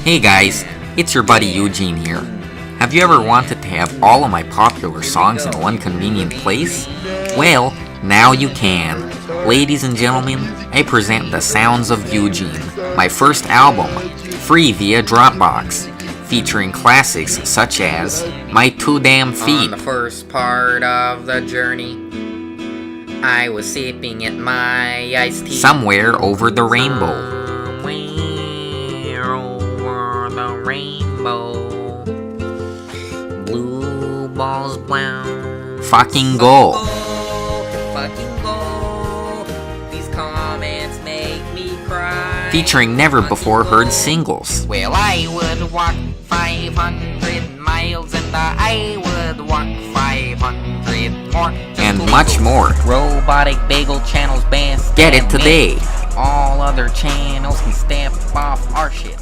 Hey guys, it's your buddy Eugene here. Have you ever wanted to have all of my popular songs in one convenient place? Well, now you can. Ladies and gentlemen, I present The Sounds of Eugene, my first album, free via Dropbox, featuring classics such as My Two Damn Feet. On the first part of the journey, I was sipping at my iced tea. Somewhere Over the Rainbow. Somewhere over the rainbow, blue balls brown. Fucking Go. Fucking go. These comments make me cry. Featuring never before heard singles. Well, I would walk 500 miles and I would walk 500 more. And much more. RoboticBagel channel's best. Get it today. All other channels can step off our shit.